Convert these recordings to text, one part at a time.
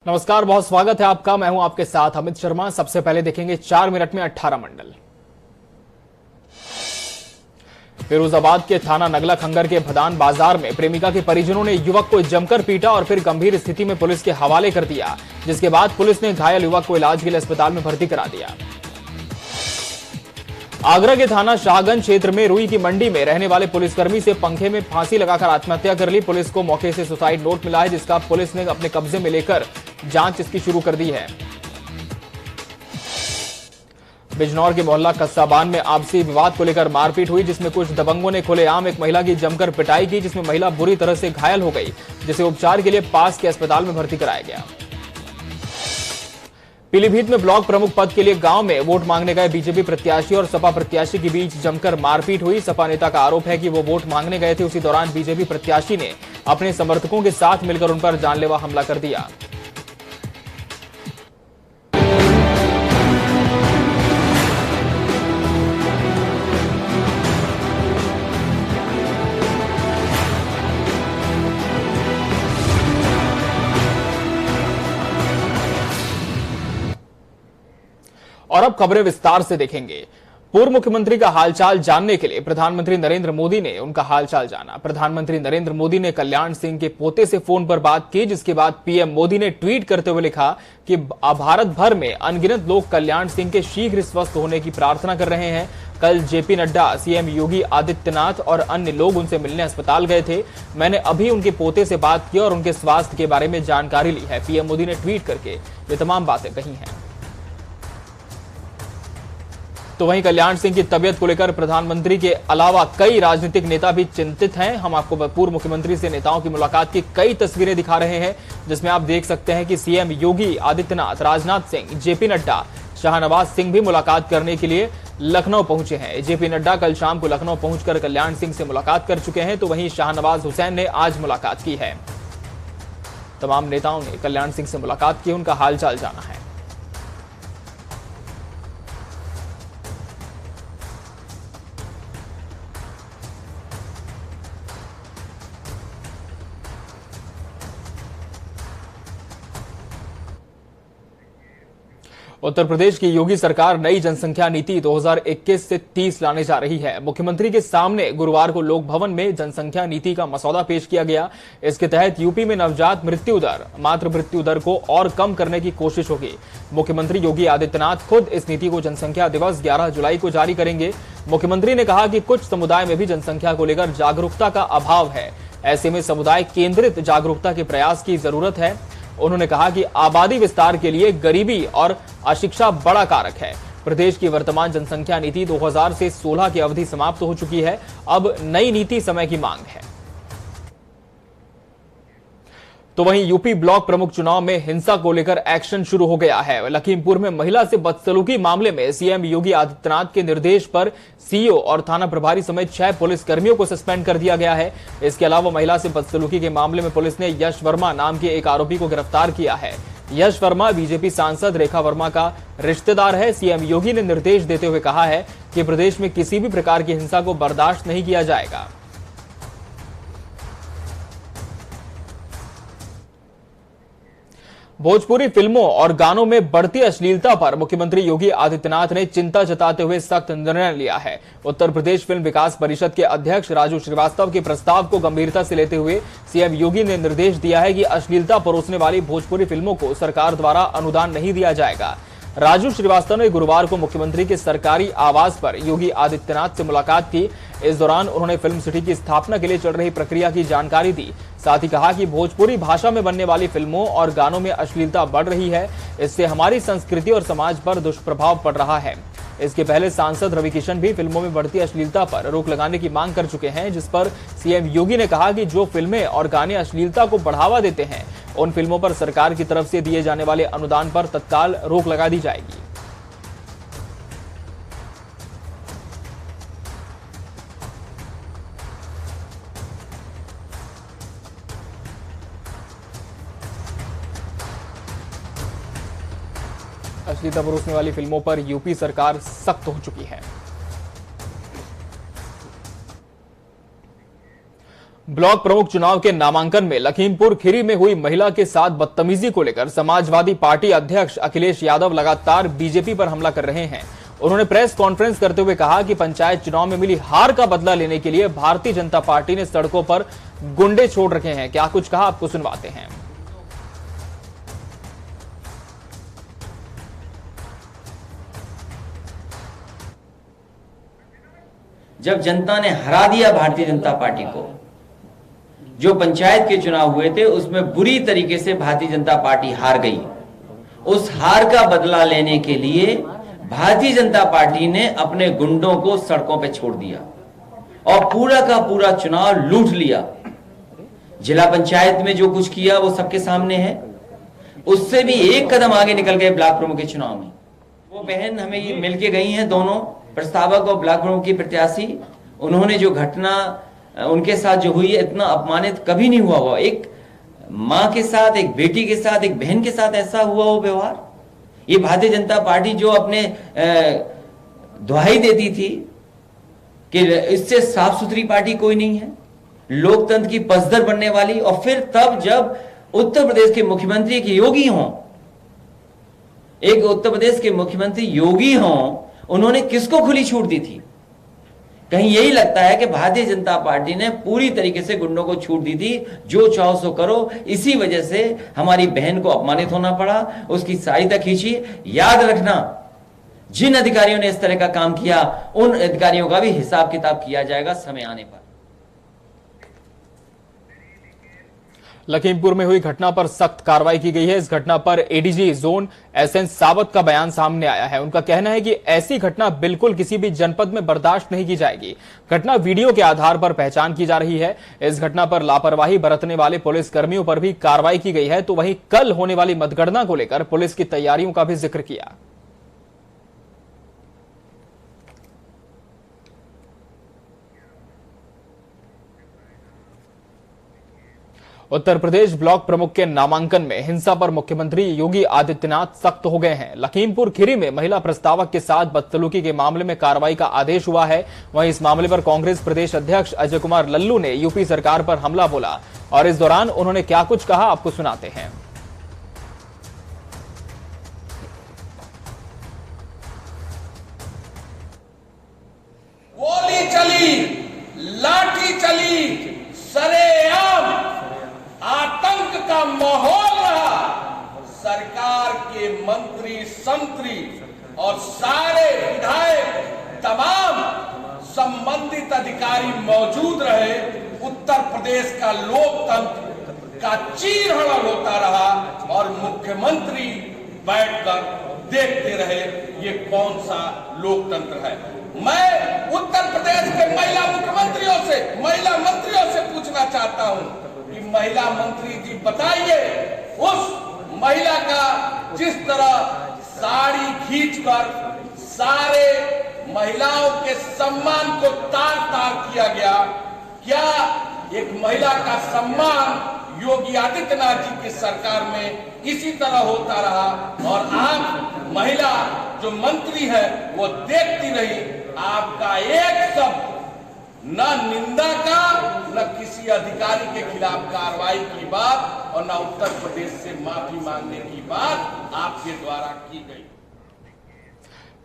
नमस्कार, बहुत स्वागत है आपका। मैं हूं आपके साथ अमित शर्मा। सबसे पहले देखेंगे 4 मिनट में 18 मंडल। फिरोजाबाद के थाना नगला खंगर के भदान बाजार में प्रेमिका के परिजनों ने युवक को जमकर पीटा और फिर गंभीर स्थिति में पुलिस के हवाले कर दिया, जिसके बाद पुलिस ने घायल युवक को इलाज के लिए अस्पताल में भर्ती करा दिया। आगरा के थाना शाहगंज क्षेत्र में रुई की मंडी में रहने वाले पुलिसकर्मी से पंखे में फांसी लगाकर आत्महत्या कर ली। पुलिस को मौके से सुसाइड नोट मिला है, जिसका पुलिस ने अपने कब्जे में लेकर जांच इसकी शुरू कर दी है। बिजनौर के मोहल्ला कस्साबान में आपसी विवाद को लेकर मारपीट हुई, जिसमें कुछ दबंगों ने खुलेआम एक महिला की जमकर पिटाई की, जिसमें महिला बुरी तरह से घायल हो गई, जिसे उपचार के लिए पास के अस्पताल में भर्ती कराया गया। पीलीभीत में ब्लॉक प्रमुख पद के लिए गांव में वोट मांगने गए बीजेपी प्रत्याशी और सपा प्रत्याशी के बीच जमकर मारपीट हुई। सपा नेता का आरोप है कि वो वोट मांगने गए थे, उसी दौरान बीजेपी प्रत्याशी ने अपने समर्थकों के साथ मिलकर उन पर जानलेवा हमला कर दिया। और अब खबरें विस्तार से देखेंगे। पूर्व मुख्यमंत्री का हालचाल जानने के लिए प्रधानमंत्री नरेंद्र मोदी ने उनका हालचाल जाना। प्रधानमंत्री नरेंद्र मोदी ने कल्याण सिंह के पोते से फोन पर बात की, जिसके बाद पीएम मोदी ने ट्वीट करते हुए लिखा कि भारत भर में अनगिनत लोग कल्याण सिंह के शीघ्र स्वस्थ होने की प्रार्थना कर रहे हैं। कल जेपी नड्डा, सीएम योगी आदित्यनाथ और अन्य लोग उनसे मिलने अस्पताल गए थे। मैंने अभी उनके पोते से बात की और उनके स्वास्थ्य के बारे में जानकारी ली है। पीएम मोदी ने ट्वीट करके ये तमाम बातें कही हैं। तो वहीं कल्याण सिंह की तबियत को लेकर प्रधानमंत्री के अलावा कई राजनीतिक नेता भी चिंतित हैं। हम आपको पूर्व मुख्यमंत्री से नेताओं की मुलाकात की कई तस्वीरें दिखा रहे हैं, जिसमें आप देख सकते हैं कि सीएम योगी आदित्यनाथ, राजनाथ सिंह, जेपी नड्डा, शाहनवाज सिंह भी मुलाकात करने के लिए लखनऊ पहुंचे हैं। जेपी नड्डा कल शाम को लखनऊ पहुंचकर कल्याण सिंह से मुलाकात कर चुके हैं, तो वहीं शाहनवाज हुसैन ने आज मुलाकात की है। तमाम नेताओं ने कल्याण सिंह से मुलाकात की, उनका हालचाल जाना है। उत्तर प्रदेश की योगी सरकार नई जनसंख्या नीति 2021 से 30 लाने जा रही है। मुख्यमंत्री के सामने गुरुवार को लोक भवन में जनसंख्या नीति का मसौदा पेश किया गया। इसके तहत यूपी में नवजात मृत्यु दर, मातृ मृत्यु दर को और कम करने की कोशिश होगी। मुख्यमंत्री योगी आदित्यनाथ खुद इस नीति को जनसंख्या दिवस 11 जुलाई को जारी करेंगे। मुख्यमंत्री ने कहा कि कुछ समुदाय में भी जनसंख्या को लेकर जागरूकता का अभाव है। ऐसे में समुदाय केंद्रित जागरूकता के प्रयास की जरूरत है। उन्होंने कहा कि आबादी विस्तार के लिए गरीबी और अशिक्षा बड़ा कारक है। प्रदेश की वर्तमान जनसंख्या नीति 2000 से 16 की अवधि समाप्त हो चुकी है। अब नई नीति समय की मांग है। तो वहीं यूपी ब्लॉक प्रमुख चुनाव में हिंसा को लेकर एक्शन शुरू हो गया है। लखीमपुर में महिला से बदसलूकी मामले में सीएम योगी आदित्यनाथ के निर्देश पर सीईओ और थाना प्रभारी समेत 6 पुलिसकर्मियों को सस्पेंड कर दिया गया है। इसके अलावा महिला से बदसलूकी के मामले में पुलिस ने यश वर्मा नाम के एक आरोपी को गिरफ्तार किया है। यश वर्मा बीजेपी सांसद रेखा वर्मा का रिश्तेदार है। सीएम योगी ने निर्देश देते हुए कहा है कि प्रदेश में किसी भी प्रकार की हिंसा को बर्दाश्त नहीं किया जाएगा। भोजपुरी फिल्मों और गानों में बढ़ती अश्लीलता पर मुख्यमंत्री योगी आदित्यनाथ ने चिंता जताते हुए सख्त निर्णय लिया है। उत्तर प्रदेश फिल्म विकास परिषद के अध्यक्ष राजू श्रीवास्तव के प्रस्ताव को गंभीरता से लेते हुए सीएम योगी ने निर्देश दिया है कि अश्लीलता परोसने वाली भोजपुरी फिल्मों को सरकार द्वारा अनुदान नहीं दिया जाएगा। राजू श्रीवास्तव ने गुरुवार को मुख्यमंत्री के सरकारी आवास पर योगी आदित्यनाथ से मुलाकात की। इस दौरान उन्होंने फिल्म सिटी की स्थापना के लिए चल रही प्रक्रिया की जानकारी दी। साथ ही कहा कि भोजपुरी भाषा में बनने वाली फिल्मों और गानों में अश्लीलता बढ़ रही है। इससे हमारी संस्कृति और समाज पर दुष्प्रभाव पड़ रहा है। इसके पहले सांसद रवि किशन भी फिल्मों में बढ़ती अश्लीलता पर रोक लगाने की मांग कर चुके हैं, जिस पर सीएम योगी ने कहा कि जो फिल्में और गाने अश्लीलता को बढ़ावा देते हैं, उन फिल्मों पर सरकार की तरफ से दिए जाने वाले अनुदान पर तत्काल रोक लगा दी जाएगी। अश्लीलता परोसने वाली फिल्मों पर यूपी सरकार सख्त हो चुकी है। ब्लॉक प्रमुख चुनाव के नामांकन में लखीमपुर खीरी में हुई महिला के साथ बदतमीजी को लेकर समाजवादी पार्टी अध्यक्ष अखिलेश यादव लगातार बीजेपी पर हमला कर रहे हैं। उन्होंने प्रेस कॉन्फ्रेंस करते हुए कहा कि पंचायत चुनाव में मिली हार का बदला लेने के लिए भारतीय जनता पार्टी ने सड़कों पर गुंडे छोड़ रखे हैं। क्या कुछ कहा, आपको सुनवाते हैं। जब जनता ने हरा दिया भारतीय जनता पार्टी को, जो पंचायत के चुनाव हुए थे उसमें बुरी तरीके से भारतीय जनता पार्टी हार गई। उस हार का बदला लेने के लिए भारतीय जनता पार्टी ने अपने गुंडों को सड़कों पे छोड़ दिया और पूरा का पूरा चुनाव लूट लिया। जिला पंचायत में जो कुछ किया वो सबके सामने है। उससे भी एक कदम आगे निकल गए ब्लॉक प्रमुख के चुनाव में। वो बहन हमें ये मिलके गई हैं, दोनों प्रस्तावक और ब्लॉक प्रमुख की प्रत्याशी। उन्होंने जो घटना उनके साथ जो हुई है, इतना अपमानित कभी नहीं हुआ। एक माँ के साथ, एक बेटी के साथ, एक बहन के साथ ऐसा हुआ वो व्यवहार। ये भारतीय जनता पार्टी जो अपने दुहाई देती थी कि इससे साफ सुथरी पार्टी कोई नहीं है, लोकतंत्र की पसदर बनने वाली। और फिर तब जब उत्तर प्रदेश के मुख्यमंत्री एक योगी हों, एक उत्तर प्रदेश के मुख्यमंत्री योगी हों, उन्होंने किसको खुली छूट दी थी? कहीं यही लगता है कि भारतीय जनता पार्टी ने पूरी तरीके से गुंडों को छूट दी थी, जो चाहो सो करो। इसी वजह से हमारी बहन को अपमानित होना पड़ा, उसकी साड़ी तक खींची। याद रखना, जिन अधिकारियों ने इस तरह का काम किया, उन अधिकारियों का भी हिसाब किताब किया जाएगा समय आने पर। लखीमपुर में हुई घटना पर सख्त कार्रवाई की गई है। इस घटना पर एडीजी जोन एसएन सावत का बयान सामने आया है। उनका कहना है कि ऐसी घटना बिल्कुल किसी भी जनपद में बर्दाश्त नहीं की जाएगी। घटना वीडियो के आधार पर पहचान की जा रही है। इस घटना पर लापरवाही बरतने वाले पुलिस कर्मियों पर भी कार्रवाई की गई है। तो वहीं कल होने वाली मतगणना को लेकर पुलिस की तैयारियों का भी जिक्र किया। उत्तर प्रदेश ब्लॉक प्रमुख के नामांकन में हिंसा पर मुख्यमंत्री योगी आदित्यनाथ सख्त हो गए हैं। लखीमपुर खीरी में महिला प्रस्तावक के साथ बदसलूकी के मामले में कार्रवाई का आदेश हुआ है। वहीं इस मामले पर कांग्रेस प्रदेश अध्यक्ष अजय कुमार लल्लू ने यूपी सरकार पर हमला बोला और इस दौरान उन्होंने क्या कुछ कहा, आपको सुनाते हैं। गोली चली, लाठी चली, सरेआम आतंक का माहौल रहा। सरकार के मंत्री, संतरी और सारे विधायक, तमाम संबंधित अधिकारी मौजूद रहे। उत्तर प्रदेश का लोकतंत्र का चीरहरण होता रहा और मुख्यमंत्री बैठकर देखते रहे। ये कौन सा लोकतंत्र है? मैं उत्तर प्रदेश के महिला मुख्यमंत्रियों से, महिला मंत्रियों से पूछना चाहता हूं कि महिला मंत्री जी बताइए, उस महिला का जिस तरह साड़ी खींचकर सारे महिलाओं के सम्मान को तार तार किया गया, क्या एक महिला का सम्मान योगी आदित्यनाथ जी की सरकार में इसी तरह होता रहा? और आप महिला जो मंत्री है वो देखती रही। आपका एक शब्द न निंदा का, न किसी अधिकारी के खिलाफ कार्रवाई की बात और न उत्तर प्रदेश से माफी मांगने की बात आपके द्वारा की गई।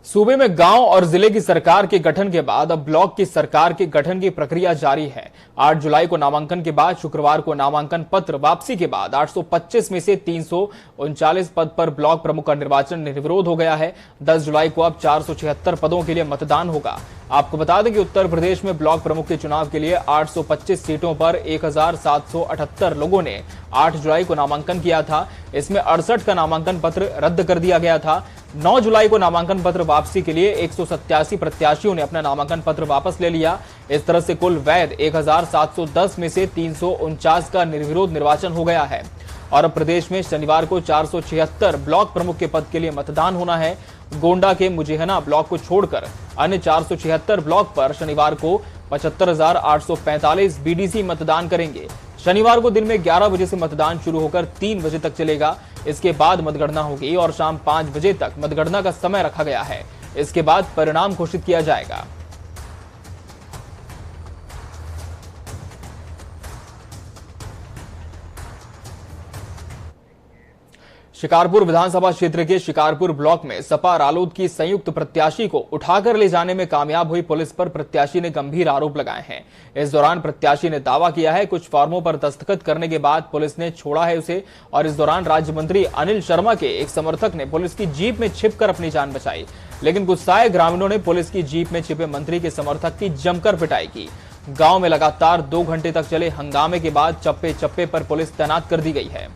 सूबे में गांव और जिले की सरकार के गठन के बाद अब ब्लॉक की सरकार के गठन की प्रक्रिया जारी है। 8 जुलाई को नामांकन के बाद शुक्रवार को नामांकन पत्र वापसी के बाद 825 में से 339 पद पर ब्लॉक प्रमुख का निर्वाचन निर्विरोध हो गया है। 10 जुलाई को अब 476 पदों के लिए मतदान होगा। आपको बता दें कि उत्तर प्रदेश में ब्लॉक प्रमुख के चुनाव के लिए 825 सीटों पर 1778 लोगों ने 8 जुलाई को नामांकन किया था। इसमें 68 का नामांकन पत्र रद्द कर दिया गया था। 9 जुलाई को नामांकन पत्र वापसी के लिए 187 प्रत्याशियों ने अपना नामांकन पत्र वापस ले लिया। इस तरह से कुल वैध 1710 में से 349 का निर्विरोध निर्वाचन हो गया है और अब प्रदेश में शनिवार को 476 ब्लॉक प्रमुख के पद के लिए मतदान होना है। गोंडा के मुजेहना ब्लॉक को छोड़कर अन्य 476 ब्लॉक पर शनिवार को 75,845 बीडीसी मतदान करेंगे। शनिवार को दिन में 11 बजे से मतदान शुरू होकर 3 बजे तक चलेगा। इसके बाद मतगणना होगी और शाम 5 बजे तक मतगणना का समय रखा गया है। इसके बाद परिणाम घोषित किया जाएगा। शिकारपुर विधानसभा क्षेत्र के शिकारपुर ब्लॉक में सपा रालोद की संयुक्त प्रत्याशी को उठाकर ले जाने में कामयाब हुई पुलिस पर प्रत्याशी ने गंभीर आरोप लगाए हैं। इस दौरान प्रत्याशी ने दावा किया है कुछ फॉर्मों पर दस्तखत करने के बाद पुलिस ने छोड़ा है उसे, और इस दौरान राज्य मंत्री अनिल शर्मा के एक समर्थक ने पुलिस की जीप में छिपकर अपनी जान बचाई। लेकिन गुस्साए ग्रामीणों ने पुलिस की जीप में छिपे मंत्री के समर्थक की जमकर पिटाई की। गांव में लगातार 2 घंटे तक चले हंगामे के बाद चप्पे चप्पे पर पुलिस तैनात कर दी गई है।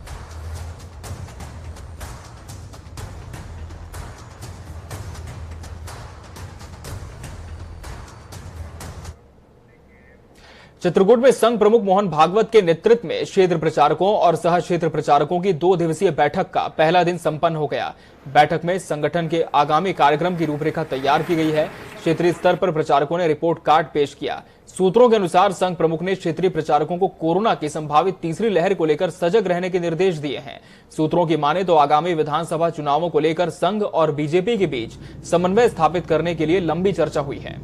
चित्रकूट में संघ प्रमुख मोहन भागवत के नेतृत्व में क्षेत्र प्रचारकों और सह क्षेत्र प्रचारकों की 2 दिवसीय बैठक का पहला दिन संपन्न हो गया। बैठक में संगठन के आगामी कार्यक्रम की रूपरेखा तैयार की गई है। क्षेत्रीय स्तर पर प्रचारकों ने रिपोर्ट कार्ड पेश किया। सूत्रों के अनुसार संघ प्रमुख ने क्षेत्रीय प्रचारकों को कोरोना की संभावित तीसरी लहर को लेकर सजग रहने के निर्देश दिए हैं। सूत्रों की माने तो आगामी विधानसभा चुनावों को लेकर संघ और बीजेपी के बीच समन्वय स्थापित करने के लिए लंबी चर्चा हुई है।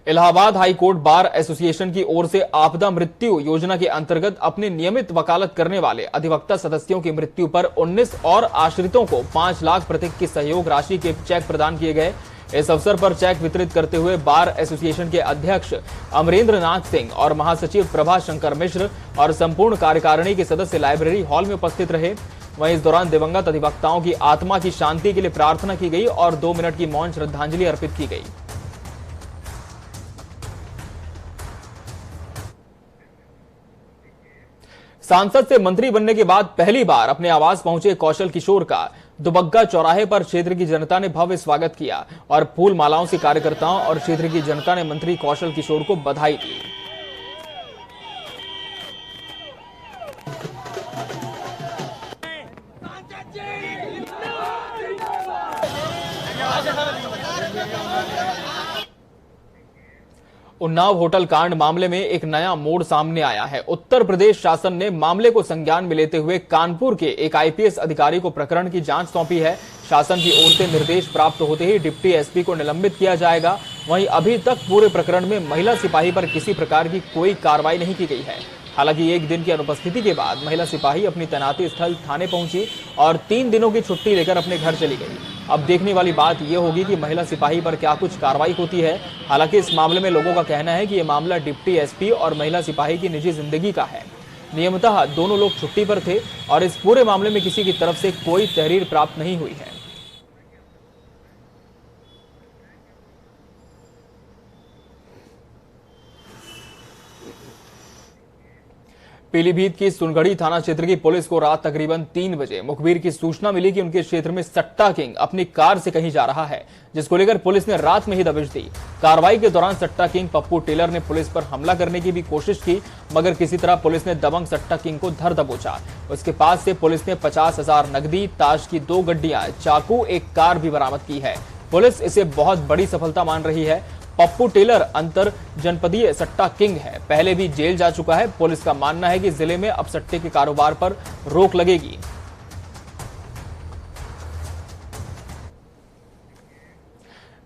Allahabad high court bar association की ओर से आपदा मृत्यु योजना के अंतर्गत अपने नियमित वकालत करने वाले अधिवक्ता सदस्यों की मृत्यु पर 19 और आश्रितों को 5 लाख प्रतीक की सहयोग राशि के चेक प्रदान किए गए। इस अवसर पर चेक वितरित करते हुए बार एसोसिएशन के अध्यक्ष अमरेंद्र नाथ सिंह और महासचिव प्रभा शंकर मिश्र और संपूर्ण कार्यकारिणी के सदस्य लाइब्रेरी हॉल में उपस्थित रहे। वहीं इस दौरान दिवंगत अधिवक्ताओं की आत्मा की शांति के लिए प्रार्थना की गई और 2 मिनट की मौन श्रद्धांजलि अर्पित की गई। सांसद से मंत्री बनने के बाद पहली बार अपने आवास पहुंचे कौशल किशोर का दुबग्गा चौराहे पर क्षेत्र की जनता ने भव्य स्वागत किया और फूल मालाओं से कार्यकर्ताओं और क्षेत्र की जनता ने मंत्री कौशल किशोर को बधाई दी। उन्नाव होटल कांड मामले में एक नया मोड़ सामने आया है। उत्तर प्रदेश शासन ने मामले को संज्ञान में लेते हुए कानपुर के एक आईपीएस अधिकारी को प्रकरण की जांच सौंपी है। शासन की ओर से निर्देश प्राप्त होते ही डिप्टी एसपी को निलंबित किया जाएगा। वहीं अभी तक पूरे प्रकरण में महिला सिपाही पर किसी प्रकार की कोई कार्रवाई नहीं की गई है। हालांकि 1 दिन की अनुपस्थिति के बाद महिला सिपाही अपनी तैनाती स्थल थाने पहुंची और 3 दिनों की छुट्टी लेकर अपने घर चली गई। अब देखने वाली बात यह होगी कि महिला सिपाही पर क्या कुछ कार्रवाई होती है। हालांकि इस मामले में लोगों का कहना है कि यह मामला डिप्टी एसपी और महिला सिपाही की निजी जिंदगी का है। नियमतः दोनों लोग छुट्टी पर थे और इस पूरे मामले में किसी की तरफ से कोई तहरीर प्राप्त नहीं हुई है। पीलीभीत की सुनगढ़ी थाना क्षेत्र की पुलिस को रात तकरीबन 3 बजे मुखबिर की सूचना मिली कि उनके क्षेत्र में सट्टा किंग अपनी कार से कहीं जा रहा है, जिसको लेकर पुलिस ने रात में ही दबिश दी। कार्रवाई के दौरान सट्टा किंग पप्पू टेलर ने पुलिस पर हमला करने की भी कोशिश की, मगर किसी तरह पुलिस ने दबंग सट्टा किंग को धर दबोचा। उसके पास से पुलिस ने 50,000 नकदी, ताश की 2 गड्डियां, चाकू, एक कार भी बरामद की है। पुलिस इसे बहुत बड़ी सफलता मान रही है। पप्पू टेलर अंतर जनपदीय सट्टा किंग है, पहले भी जेल जा चुका है। पुलिस का मानना है कि जिले में अब सट्टे के कारोबार पर रोक लगेगी।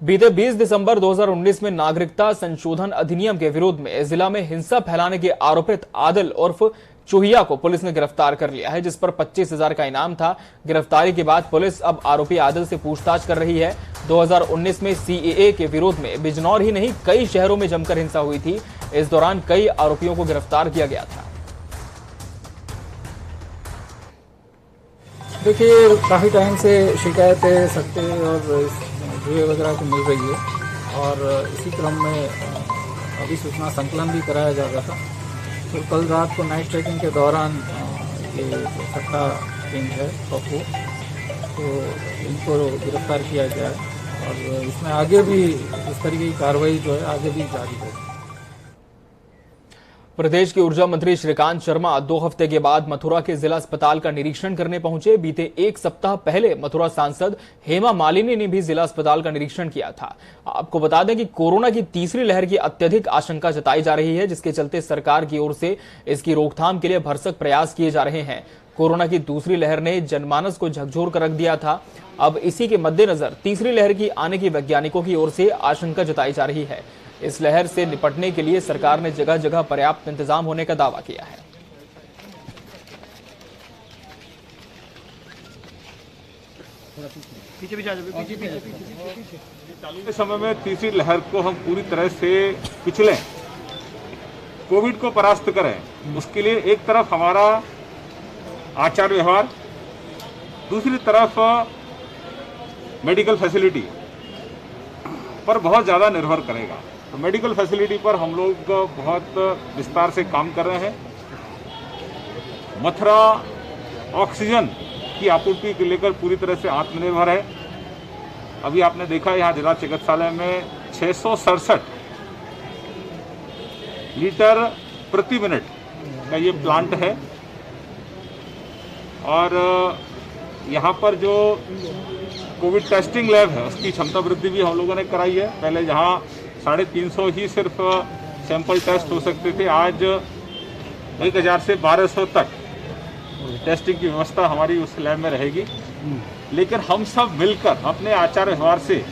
बीते 20 दिसंबर 2019 में नागरिकता संशोधन अधिनियम के विरोध में जिला में हिंसा फैलाने के आरोपित आदिल उर्फ चूहिया को पुलिस ने गिरफ्तार कर लिया है, जिस पर 25,000 का इनाम था। गिरफ्तारी के बाद पुलिस अब आरोपी आदिल से पूछताछ कर रही है। 2019 में सीएए के विरोध में बिजनौर ही नहीं कई शहरों में जमकर हिंसा हुई थी। इस दौरान कई आरोपियों को गिरफ्तार किया गया था। देखिए, काफ़ी टाइम से शिकायतें सट्टे और जुए वगैरह की मिल रही है और इसी क्रम में अभी सूचना संकलन भी कराया जा रहा था। तो कल रात को नाइट चेकिंग के दौरान ये सट्टा किंग है पप्पू, तो इनको गिरफ्तार किया गया है और इसमें आगे भी इस तरीके की कार्रवाई जो है आगे भी जारी है। प्रदेश के ऊर्जा मंत्री श्रीकांत शर्मा 2 हफ्ते के बाद मथुरा के जिला अस्पताल का निरीक्षण करने पहुंचे। बीते 1 सप्ताह पहले मथुरा सांसद हेमा मालिनी ने भी जिला अस्पताल का निरीक्षण किया था। आपको बता दें कि कोरोना की तीसरी लहर की अत्यधिक आशंका जताई जा रही है, जिसके चलते सरकार की ओर से इसकी रोकथाम के लिए भरसक प्रयास किए जा रहे हैं। कोरोना की दूसरी लहर ने जनमानस को झकझोर कर रख दिया था। अब इसी के मद्देनजर तीसरी लहर की आने की वैज्ञानिकों की ओर से आशंका जताई जा रही है। इस लहर से निपटने के लिए सरकार ने जगह जगह पर्याप्त इंतजाम होने का दावा किया है। इस समय में तीसरी लहर को हम पूरी तरह से पिछलें, कोविड को परास्त करें, उसके लिए एक तरफ हमारा आचार व्यवहार, दूसरी तरफ मेडिकल फैसिलिटी पर बहुत ज़्यादा निर्भर करेगा। तो मेडिकल फैसिलिटी पर हम लोग बहुत विस्तार से काम कर रहे हैं। मथुरा ऑक्सीजन की आपूर्ति को लेकर पूरी तरह से आत्मनिर्भर है। अभी आपने देखा यहाँ जिला चिकित्सालय में 667 लीटर प्रति मिनट का ये प्लांट है और यहाँ पर जो कोविड टेस्टिंग लैब है उसकी क्षमता वृद्धि भी हम लोगों ने कराई है। पहले जहाँ 350 ही सिर्फ सैंपल टेस्ट हो सकते थे, आज 1000 से 1200 तक टेस्टिंग की व्यवस्था हमारी उस लैब में रहेगी। लेकिन हम सब मिलकर अपने आचार व्यवहार से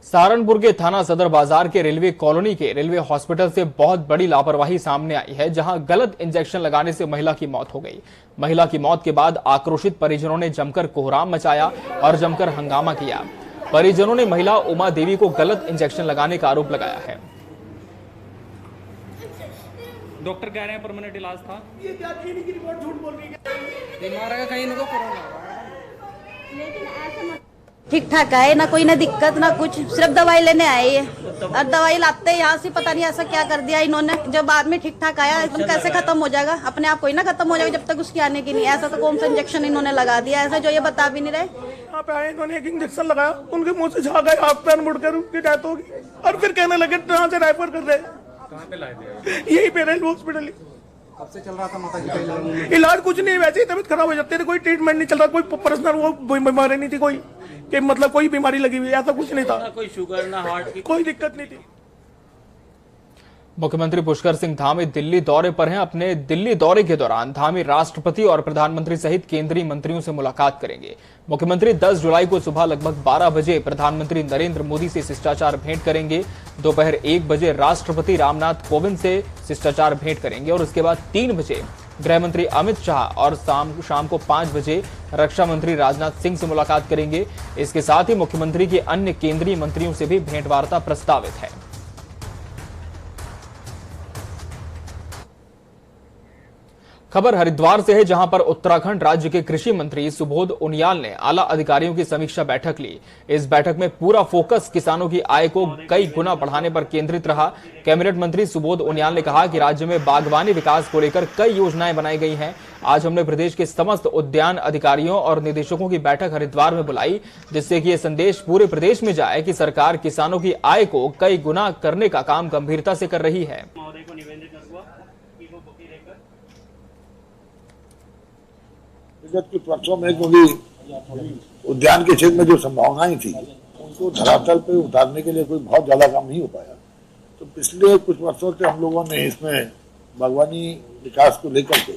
सहारनपुर के थाना सदर बाजार के रेलवे कॉलोनी के रेलवे हॉस्पिटल से बहुत बड़ी लापरवाही सामने आई है, जहां गलत इंजेक्शन लगाने से महिला की मौत हो गई। महिला की मौत के बाद आक्रोशित परिजनों ने जमकर कोहराम मचाया और जमकर हंगामा किया। परिजनों ने महिला उमा देवी को गलत इंजेक्शन लगाने का आरोप लगाया है। डॉक्टर कह रहे हैं परमानेंट इलाज था। ये क्या क्लिनिक की रिपोर्ट झूठ बोल रही है। बीमार है कहीं इनको कोरोना, लेकिन ऐसे ठीक ठाक है ना, कोई ना दिक्कत ना कुछ, सिर्फ दवाई लेने आए ये और दवाई लाते यहाँ से पता नहीं ऐसा क्या कर दिया इन्होंने। जब आदमी ठीक ठाक आया एकदम कैसे खत्म हो जाएगा, अपने आप कोई ना खत्म हो जाएगा जब तक उसकी आने की नहीं। ऐसा तो कौन सा इंजेक्शन इन्होंने लगा दिया ऐसा जो ये बता भी नहीं रहे। यहाँ पे आए इन्होंने एक इंजेक्शन लगाया, उनके मुंह से झाग आया, हाथ पैर मुड़कर उनकी डेथ होगी और फिर कहने लगे यहाँ से रेफर कर रहे हैं। कहाँ पे लाए थे? यही पेरेंट हॉस्पिटल। कब से चल रहा था माता जी? इलाज कुछ नहीं, वैसे ही तबीयत खराब हो जाती है, कोई ट्रीटमेंट नहीं चल रहा, कोई पर्सनल वो बीमारी नहीं थी, कोई कि मतलब कोई बीमारी लगी हुई, ऐसा कुछ नहीं था, ना कोई शुगर ना हार्ट की कोई दिक्कत नहीं थी। मुख्यमंत्री पुष्कर सिंह धामी दिल्ली दौरे पर हैं। अपने दिल्ली दौरे के दौरान धामी राष्ट्रपति और प्रधानमंत्री सहित केंद्रीय मंत्रियों से मुलाकात करेंगे। मुख्यमंत्री 10 जुलाई को सुबह लगभग 12 बजे प्रधानमंत्री नरेंद्र मोदी से शिष्टाचार भेंट करेंगे। दोपहर 1 बजे राष्ट्रपति रामनाथ कोविंद से शिष्टाचार भेंट करेंगे और उसके बाद 3 बजे गृह मंत्री अमित शाह और शाम को 5 बजे रक्षा मंत्री राजनाथ सिंह से मुलाकात करेंगे। इसके साथ ही मुख्यमंत्री के अन्य केंद्रीय मंत्रियों से भी भेंटवार्ता प्रस्तावित है। खबर हरिद्वार से है, जहां पर उत्तराखंड राज्य के कृषि मंत्री सुबोध उनियाल ने आला अधिकारियों की समीक्षा बैठक ली। इस बैठक में पूरा फोकस किसानों की आय को कई गुना बढ़ाने पर केंद्रित रहा। कैबिनेट मंत्री सुबोध उनियाल ने कहा कि राज्य में बागवानी विकास को लेकर कई योजनाएं बनाई गई हैं। आज हमने प्रदेश के समस्त उद्यान अधिकारियों और निदेशकों की बैठक हरिद्वार में बुलाई, जिससे कि यह संदेश पूरे प्रदेश में जाए कि सरकार किसानों की आय को कई गुना करने का काम गंभीरता से कर रही है। विगत कुछ वर्षों में क्योंकि उद्यान के क्षेत्र में जो संभावनाएं थी उनको धरातल पे उतारने के लिए कोई बहुत ज्यादा काम नहीं हो पाया। तो पिछले कुछ वर्षों से हम लोगों ने इसमें बागवानी विकास को लेकर के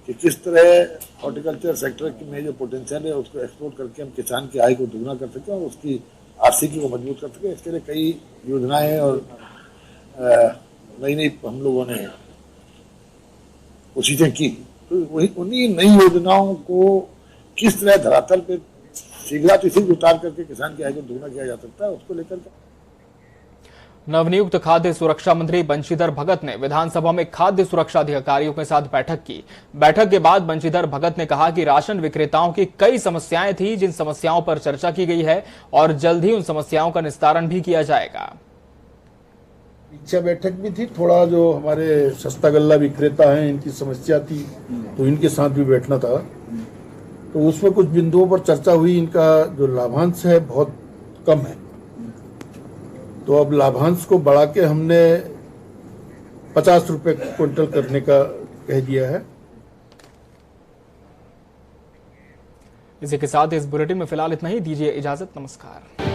कि किस तरह हॉर्टिकल्चर सेक्टर में जो पोटेंशियल है उसको एक्सप्लोर करके हम किसान की आय को दुगना कर सकें और उसकी आर्थिकी को मजबूत कर सकें। इसके लिए कई योजनाएं और नई नई हम लोगों ने कोशिशें की। तो वही उन्हीं नई योजनाओं को किस तरह धरातल पे शीघ्र उतार करके किसान की आय को दुगना किया जा सकता है उसको लेकर नवनियुक्त खाद्य सुरक्षा मंत्री बंशीधर भगत ने विधानसभा में खाद्य सुरक्षा अधिकारियों के साथ बैठक की। बैठक के बाद बंशीधर भगत ने कहा कि राशन विक्रेताओं की कई समस्याएं थी, जिन समस्याओं पर चर्चा की गई है और जल्द ही उन समस्याओं का निस्तारण भी किया जाएगा। इच्छा बैठक भी थी, थोड़ा जो हमारे सस्ता गल्ला विक्रेता हैं इनकी समस्या थी तो इनके साथ भी बैठना था। तो उसमें कुछ बिंदुओं पर चर्चा हुई। इनका जो लाभांश है बहुत कम है, तो अब लाभांश को बढ़ा के हमने 50 रुपए क्विंटल करने का कह दिया है। इसी के साथ इस बुलेटिन में फिलहाल इतना ही। दीजिए इजाजत, नमस्कार।